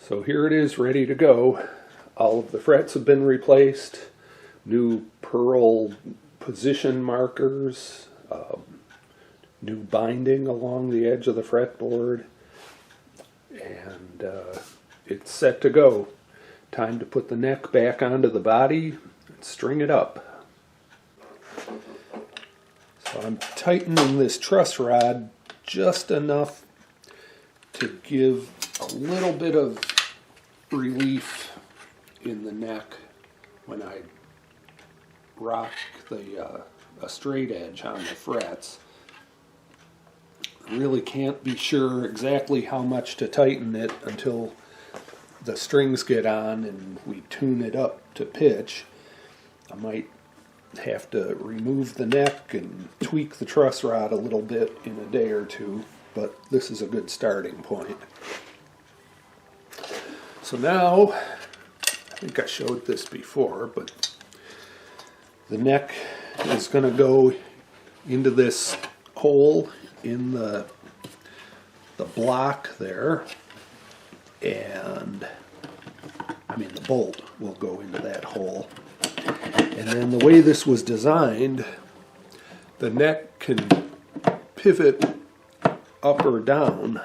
So here it is, ready to go. All of the frets have been replaced, new pearl position markers, new binding along the edge of the fretboard, and it's set to go. Time to put the neck back onto the body and string it up. So I'm tightening this truss rod just enough to give a little bit of relief in the neck when I rock a straight edge on the frets. Really can't be sure exactly how much to tighten it until the strings get on and we tune it up to pitch. I might have to remove the neck and tweak the truss rod a little bit in a day or two, but this is a good starting point. So now, I think I showed this before, but the neck is going to go into this hole in the block there, and the bolt will go into that hole. And then the way this was designed, the neck can pivot up or down.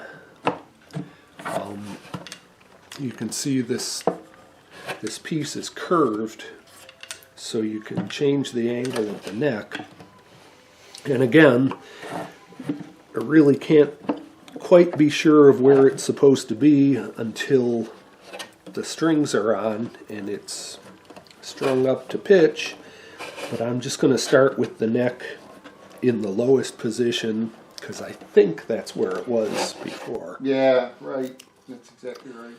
You can see this piece is curved, so you can change the angle of the neck. And again, I really can't quite be sure of where it's supposed to be until the strings are on and it's strung up to pitch. But I'm just going to start with the neck in the lowest position because I think that's where it was before. Yeah, right. That's exactly right.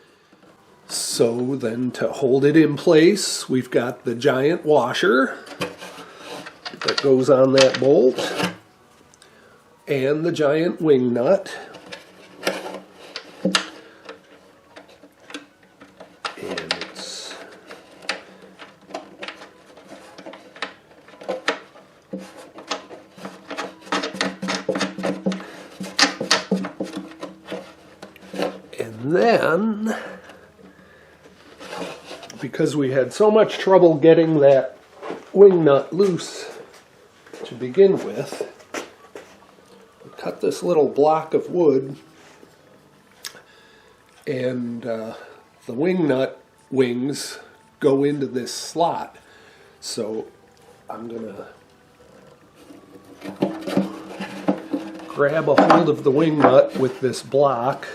So then to hold it in place, we've got the giant washer that goes on that bolt and the giant wing nut. And it's and then, because we had so much trouble getting that wing nut loose to begin with, we cut this little block of wood, and the wing nut wings go into this slot. So I'm going to grab a hold of the wing nut with this block,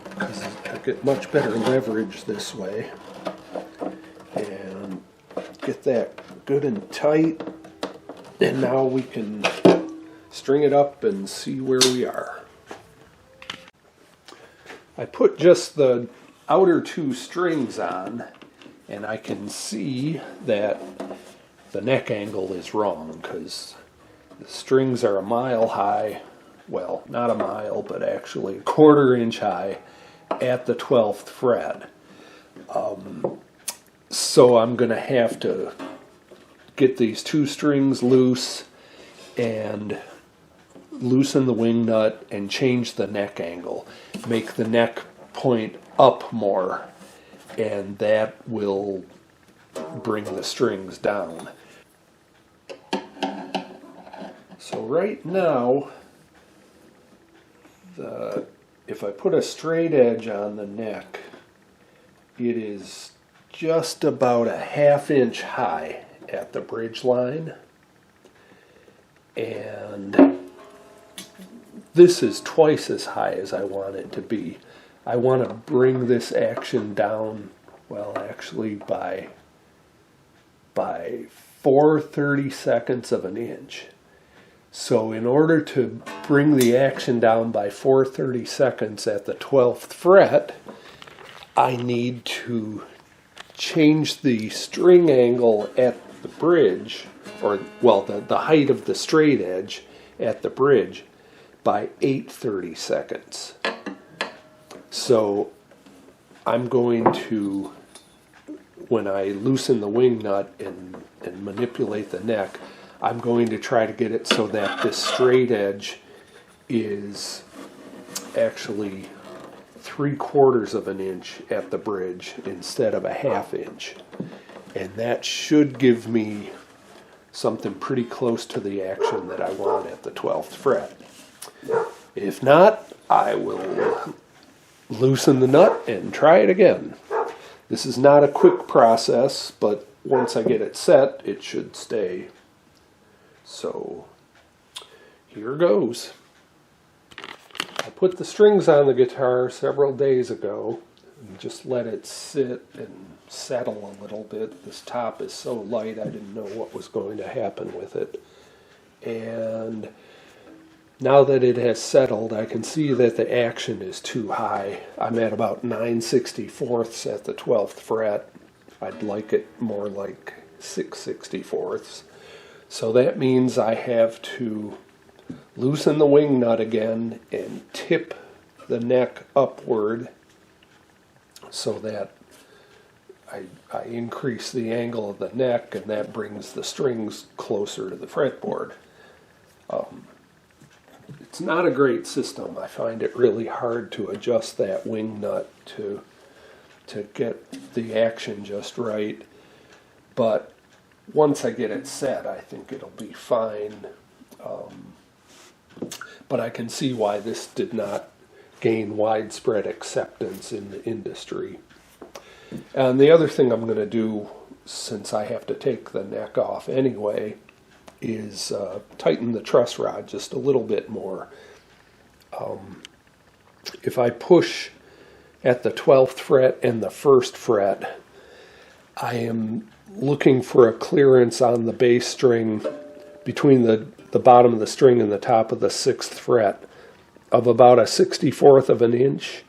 because I get much better leverage this way, and get that good and tight, and now we can string it up and see where we are. I put just the outer two strings on, and I can see that the neck angle is wrong because the strings are a mile high, well, not a mile, but actually a 1/4 inch high at the 12th fret. So I'm going to have to get these two strings loose and loosen the wing nut and change the neck angle. Make the neck point up more, and that will bring the strings down. So right now, if I put a straight edge on the neck, it is just about a 1/2 inch high at the bridge line, and this is twice as high as I want it to be. I want to bring this action down, well, actually by 4/32 of an inch. So in order to bring the action down by 4/32 at the 12th fret, I need to change the string angle at the bridge, or well, the height of the straight edge at the bridge by 8/32. So I'm going to, when I loosen the wing nut and manipulate the neck, I'm going to try to get it so that this straight edge is actually 3/4 of an inch at the bridge instead of a 1/2 inch. And that should give me something pretty close to the action that I want at the 12th fret. If not, I will loosen the nut and try it again. This is not a quick process, but once I get it set, it should stay. So here goes. I put the strings on the guitar several days ago and just let it sit and settle a little bit. This top is so light I didn't know what was going to happen with it. And now that it has settled, I can see that the action is too high. I'm at about 9/64 at the 12th fret. I'd like it more like 6/64. So that means I have to loosen the wing nut again and tip the neck upward so that I increase the angle of the neck, and that brings the strings closer to the fretboard. It's not a great system. I find it really hard to adjust that wing nut to get the action just right. But once I get it set, I think it'll be fine. But I can see why this did not gain widespread acceptance in the industry. And the other thing I'm going to do, since I have to take the neck off anyway, is tighten the truss rod just a little bit more. If I push at the 12th fret and the 1st fret, I am looking for a clearance on the bass string between the bottom of the string and the top of the 6th fret of about a 1/64 of an inch.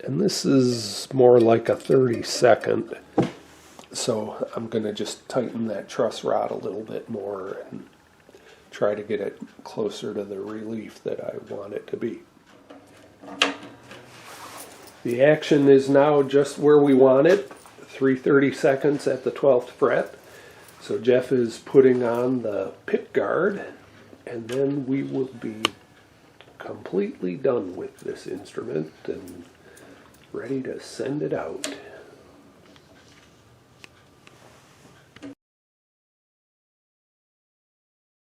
And this is more like a 32nd. So I'm going to just tighten that truss rod a little bit more and try to get it closer to the relief that I want it to be. The action is now just where we want it, 3/32 at the 12th fret. So Jeff is putting on the pick guard, and then we will be completely done with this instrument and ready to send it out.